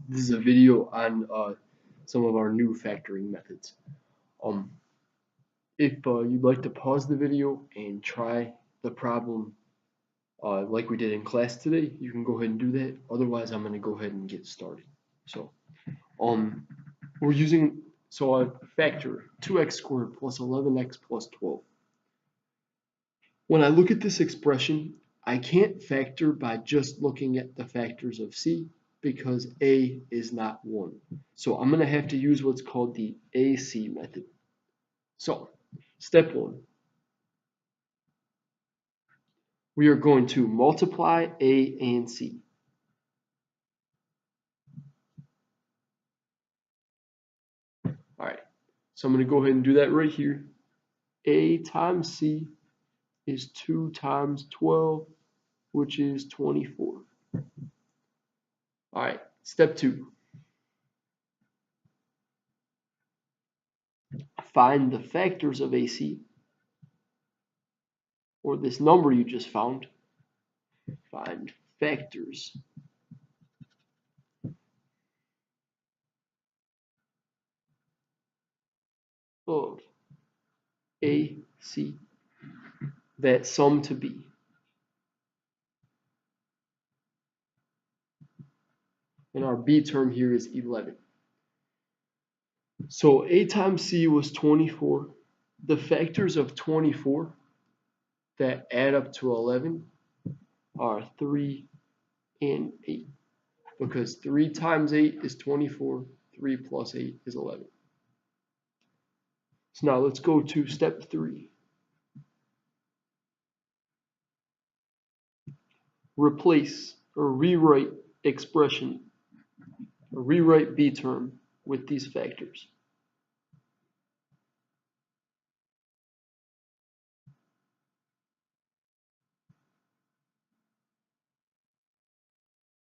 This is a video on some of our new factoring methods. If you'd like to pause the video and try the problem like we did in class today, you can go ahead and do that. Otherwise, I'm going to go ahead and get started. So, we're using a factor 2x squared plus 11x plus 12. When I look at this expression, I can't factor by just looking at the factors of c because a is not 1. So I'm going to have to use what's called the AC method. So, step 1. We are going to multiply a and c. Alright, so I'm going to go ahead and do that right here. A times c is 2 times 12, which is 24. Alright, step 2. Find the factors of AC, or this number you just found. Find factors of AC that sum to B. And our B term here is 11. So A times C was 24. The factors of 24 that add up to 11 are 3 and 8. Because 3 times 8 is 24, 3 plus 8 is 11. So now let's go to step 3. Replace or rewrite expression, or rewrite B term with these factors.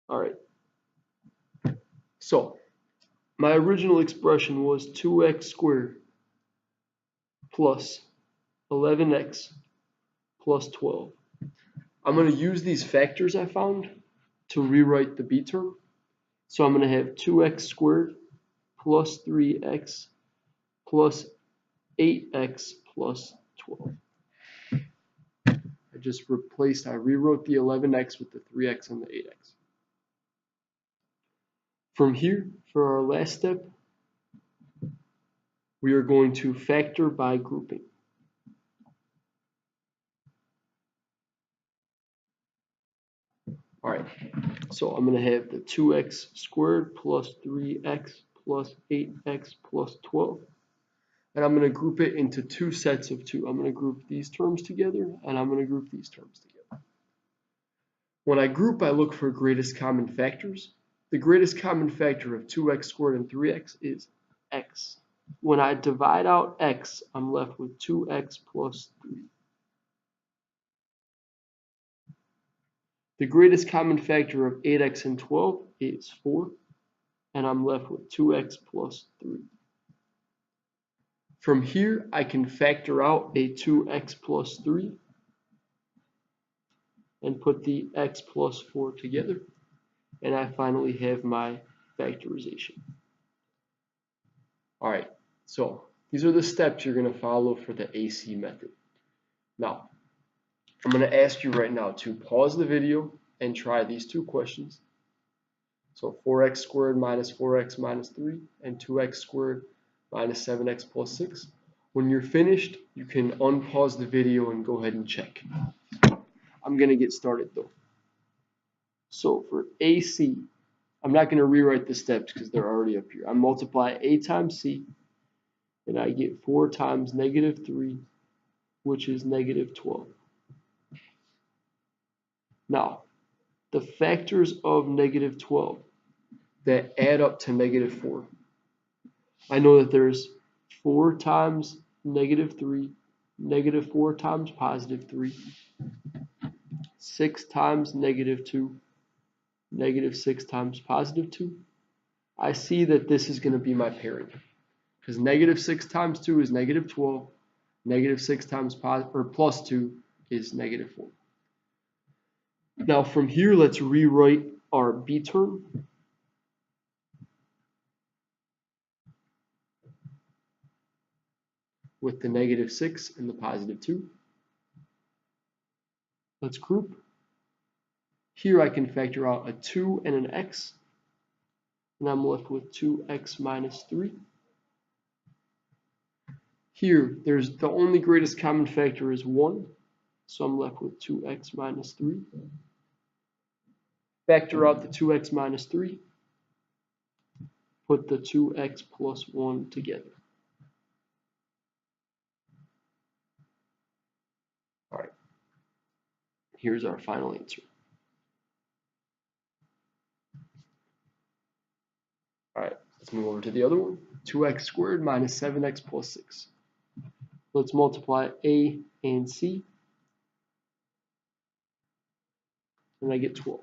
Alright, so my original expression was 2x squared plus 11x plus 12. I'm going to use these factors I found to rewrite the B term. So I'm going to have 2x squared plus 3x plus 8x plus 12. I rewrote the 11x with the 3x and the 8x. From here, for our last step, we are going to factor by grouping. Alright, so I'm going to have the 2x squared plus 3x plus 8x plus 12. And I'm going to group it into two sets of 2. I'm going to group these terms together, and I'm going to group these terms together. When I group, I look for greatest common factors. The greatest common factor of 2x squared and 3x is x. When I divide out x, I'm left with 2x plus 3. The greatest common factor of 8x and 12 is 4, and I'm left with 2x plus 3. From here, I can factor out a 2x plus 3 and put the x plus 4 together, and I finally have my factorization. Alright, so these are the steps you're going to follow for the AC method. Now, I'm going to ask you right now to pause the video and try these two questions. So 4x squared minus 4x minus 3 and 2x squared minus 7x plus 6. When you're finished, you can unpause the video and go ahead and check. I'm going to get started though. So for AC, I'm not going to rewrite the steps because they're already up here. I multiply A times C, and I get 4 times negative 3, which is negative 12. Now, the factors of negative 12 that add up to negative 4. I know that there's 4 times negative 3, negative 4 times positive 3, 6 times negative 2, negative 6 times positive 2. I see that this is going to be my pairing because negative 6 times 2 is negative 12, negative 6 times plus 2 is negative 4. Now from here, let's rewrite our B term. with the negative 6 and the positive 2. Let's group. Here I can factor out a 2 and an x, and I'm left with 2x minus 3. Here, there's the only greatest common factor is 1, so I'm left with 2x minus 3. Factor out the 2x minus 3. Put the 2x plus 1 together. All right, here's our final answer. All right, let's move over to the other one. 2x squared minus 7x plus 6. Let's multiply a and c, and I get 12.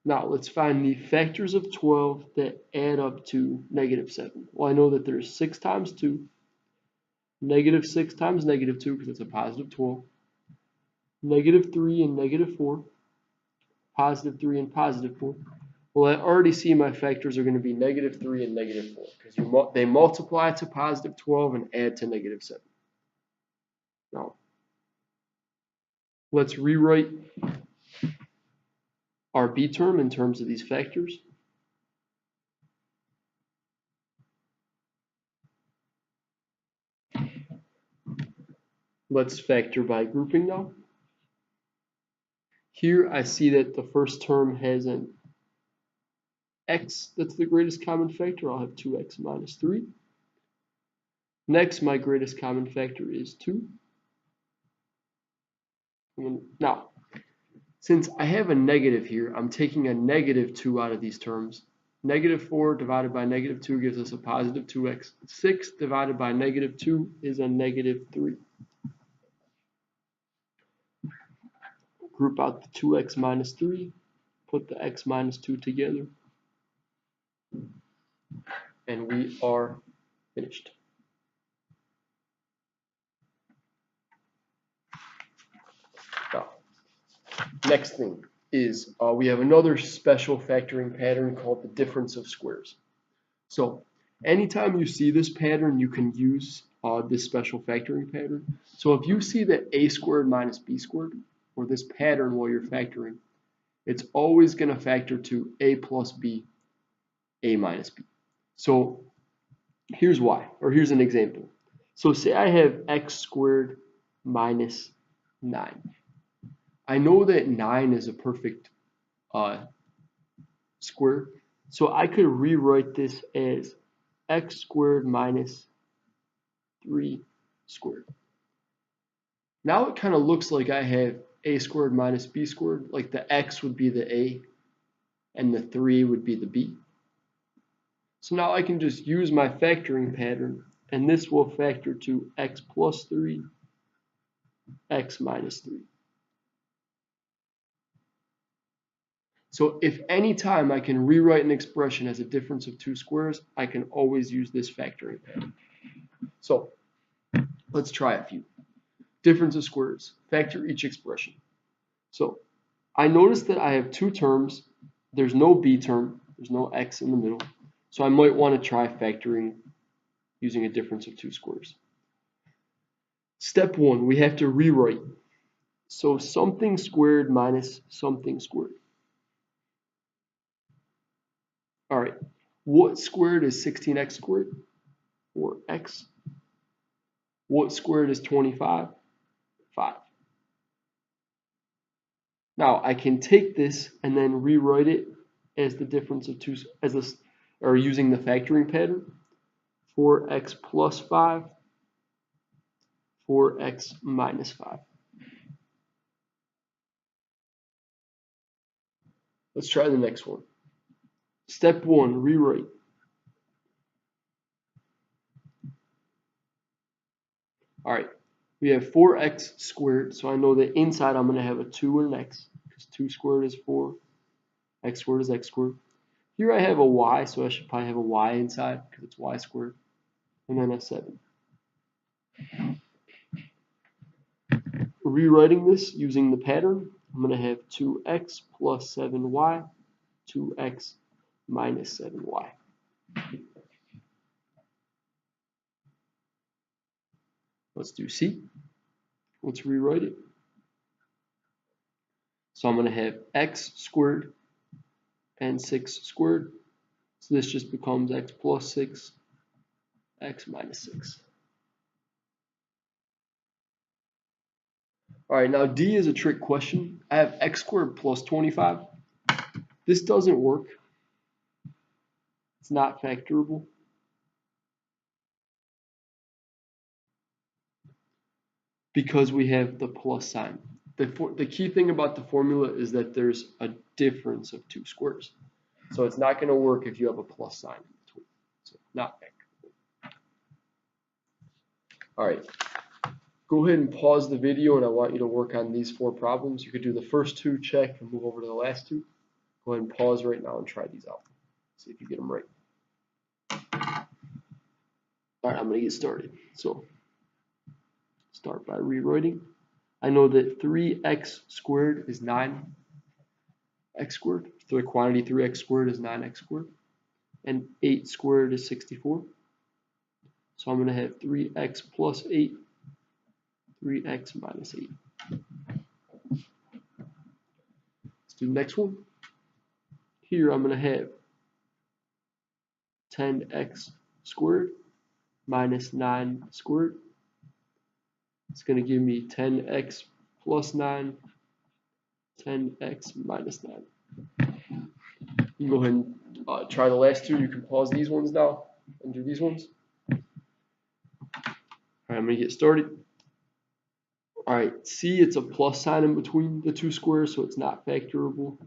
Now let's find the factors of 12 that add up to negative 7. Well, I know that there's 6 times 2, negative 6 times negative 2 because it's a positive 12, negative 3 and negative 4, positive 3 and positive 4. Well, I already see my factors are going to be negative 3 and negative 4 because they multiply to positive 12 and add to negative 7. Now, let's rewrite our b term in terms of these factors. Let's factor by grouping now. Here I see that the first term has an x that's the greatest common factor. I'll have 2x minus 3. Next, my greatest common factor is 2. Now, since I have a negative here, I'm taking a negative 2 out of these terms. Negative 4 divided by negative 2 gives us a positive 2x. 6 divided by negative 2 is a negative 3. Group out the 2x minus 3, put the x minus 2 together, and we are finished. Now, next thing is we have another special factoring pattern called the difference of squares. So anytime you see this pattern, you can use this special factoring pattern. So if you see that a squared minus b squared, or this pattern while you're factoring, it's always going to factor to a plus b, a minus b. So here's why, or here's an example. So say I have x squared minus 9. I know that 9 is a perfect square, so I could rewrite this as x squared minus 3 squared. Now it kind of looks like I have a squared minus b squared, like the x would be the a and the 3 would be the b. So now I can just use my factoring pattern, and this will factor to x plus 3, x minus 3. So if any time I can rewrite an expression as a difference of two squares, I can always use this factoring pattern. So let's try a few. Difference of squares. Factor each expression. So I notice that I have two terms. There's no b term. There's no x in the middle. So I might want to try factoring using a difference of two squares. Step 1, we have to rewrite. So something squared minus something squared. All right, what squared is 16x squared? Or x. What squared is 25? 5. Now I can take this and then rewrite it as the difference of two, or using the factoring pattern. 4x plus 5, 4x minus 5. Let's try the next one. Step 1, rewrite. All right, we have 4x squared, so I know that inside I'm going to have a 2 and an x, because 2 squared is 4, x squared is x squared. Here I have a y, so I should probably have a y inside, because it's y squared, and then a 7. Rewriting this using the pattern, I'm going to have 2x plus 7y, 2x minus 7y. Let's do C. Let's rewrite it. So I'm going to have x squared and 6 squared. So this just becomes x plus 6, x minus 6. Alright, now D is a trick question. I have x squared plus 25. This doesn't work. It's not factorable. Because we have the plus sign. The key thing about the formula is that there's a difference of 2 squares. So it's not going to work if you have a plus sign in between. So not factorable. Alright, go ahead and pause the video and I want you to work on these 4 problems. You could do the first 2, check, and move over to the last 2. Go ahead and pause right now and try these out. See if you get them right. Alright, I'm going to get started. So start by rewriting. I know that 3x squared is 9x squared. So the quantity 3x squared is 9x squared. And 8 squared is 64. So I'm going to have 3x plus 8, 3x minus 8. Let's do the next one. Here I'm going to have 10x squared minus 9 squared. It's going to give me 10x plus 9, 10x minus 9. You can go ahead and try the last 2. You can pause these ones now and do these ones. Alright, I'm going to get started. Alright, see, it's a plus sign in between the 2 squares, so it's not factorable.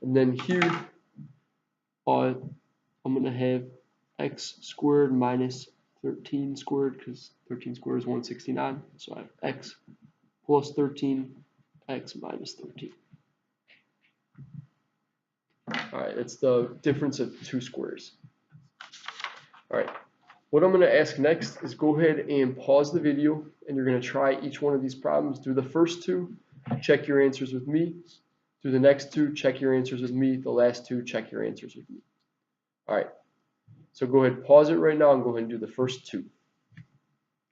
And then here, I'm going to have x squared minus 13 squared, because 13 squared is 169. So I have x plus 13, x minus 13. Alright, that's the difference of 2 squares. Alright, what I'm going to ask next is go ahead and pause the video, and you're going to try each one of these problems. Do the first 2, check your answers with me. Do the next 2, check your answers with me. The last 2, check your answers with me. Alright, so go ahead, pause it right now, and go ahead and do the first 2.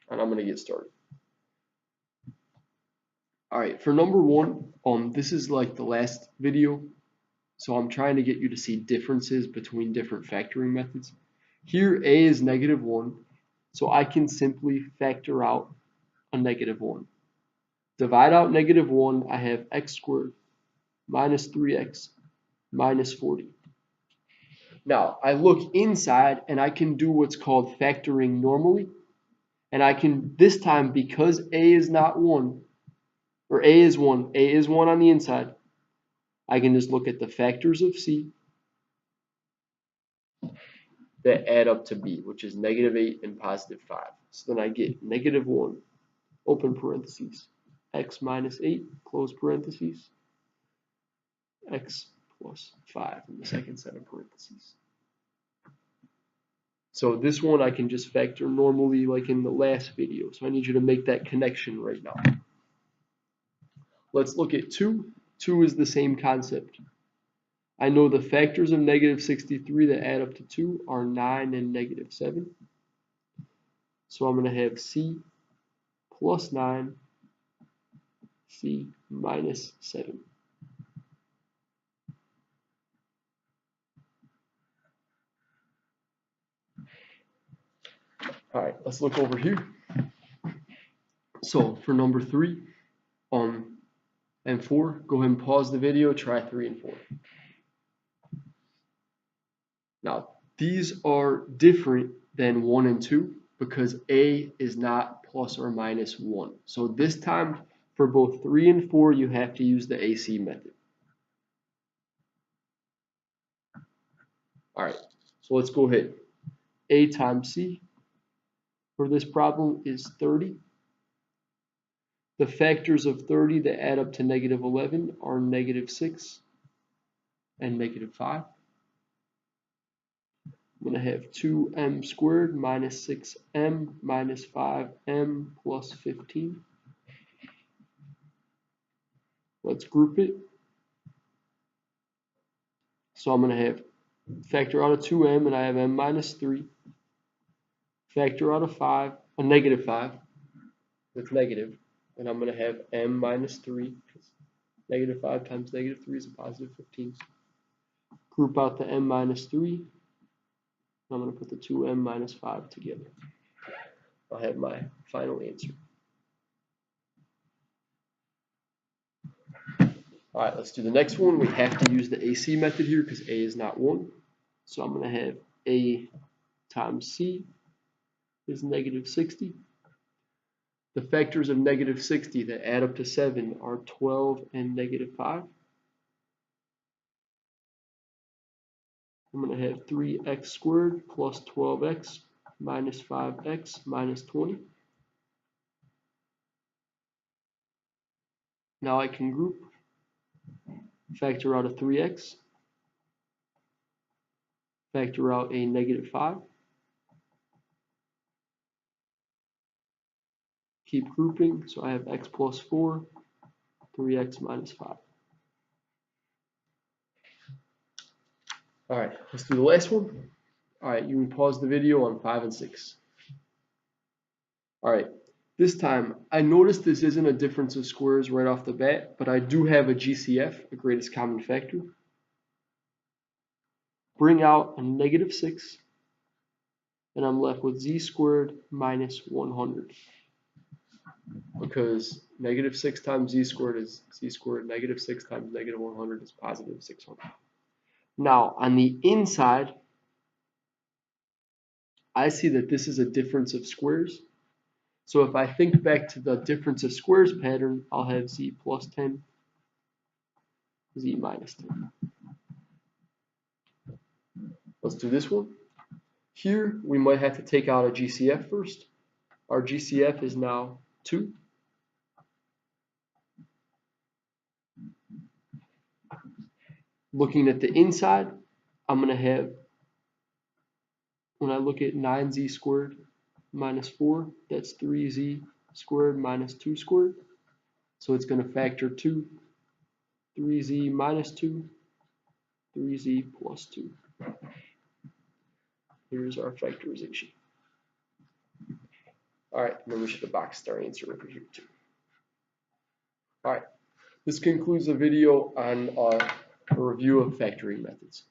And I'm going to get started. Alright, for number 1, this is like the last video. So I'm trying to get you to see differences between different factoring methods. Here a is -1, so I can simply factor out a -1. Divide out -1, I have x squared minus 3x minus 40. Now, I look inside and I can do what's called factoring normally. And I can, this time, because a is not 1, or a is 1 on the inside, I can just look at the factors of c that add up to b, which is -8 and +5. So then I get -1, open parentheses, x minus 8, close parentheses, x plus 5 in the second set of parentheses. So this one I can just factor normally like in the last video. So I need you to make that connection right now. Let's look at 2. 2 is the same concept. I know the factors of -63 that add up to 2 are 9 and -7. So I'm going to have c plus 9, c minus 7. Alright, let's look over here. So for number 3 and 4, go ahead and pause the video, try 3 and 4. Now, these are different than 1 and 2 because a is not plus or minus 1. So this time, for both 3 and 4, you have to use the AC method. Alright, so let's go ahead. A times c for this problem is 30. The factors of 30 that add up to -11 are -6 and -5. I'm going to have 2m squared minus 6m minus 5m plus 15. Let's group it. So I'm going to have Factor out of 2m, and I have m minus 3. Factor out of 5, a negative 5. That's negative. And I'm going to have m minus 3. Negative 5 times negative 3 is a positive 15. Group out the m minus 3. I'm going to put the 2m minus 5 together. I'll have my final answer. Alright, let's do the next one. We have to use the AC method here because A is not 1. So I'm going to have A times C is negative 60. The factors of negative 60 that add up to 7 are 12 and negative 5. I'm going to have 3x squared plus 12x minus 5x minus 20. Now I can group, factor out a 3x, factor out a negative 5, keep grouping, so I have x plus 4, 3x minus 5. Alright, let's do the last one. Alright, you can pause the video on 5 and 6. Alright, this time, I noticed this isn't a difference of squares right off the bat, but I do have a GCF, a greatest common factor. Bring out a negative 6, and I'm left with z squared minus 100. Because negative 6 times z squared is z squared, negative 6 times negative 100 is positive 600. Now, on the inside, I see that this is a difference of squares. So if I think back to the difference of squares pattern, I'll have z plus 10, z minus 10. Let's do this one. Here, we might have to take out a GCF first. Our GCF is now 2. Looking at the inside, I'm going to have, when I look at 9z squared minus 4, that's 3z squared minus 2 squared. So it's going to factor 2, 3z minus 2, 3z plus 2. Here's our factorization. Alright, and then we should have boxed our answer over here too. Alright, this concludes the video on a review of factoring methods.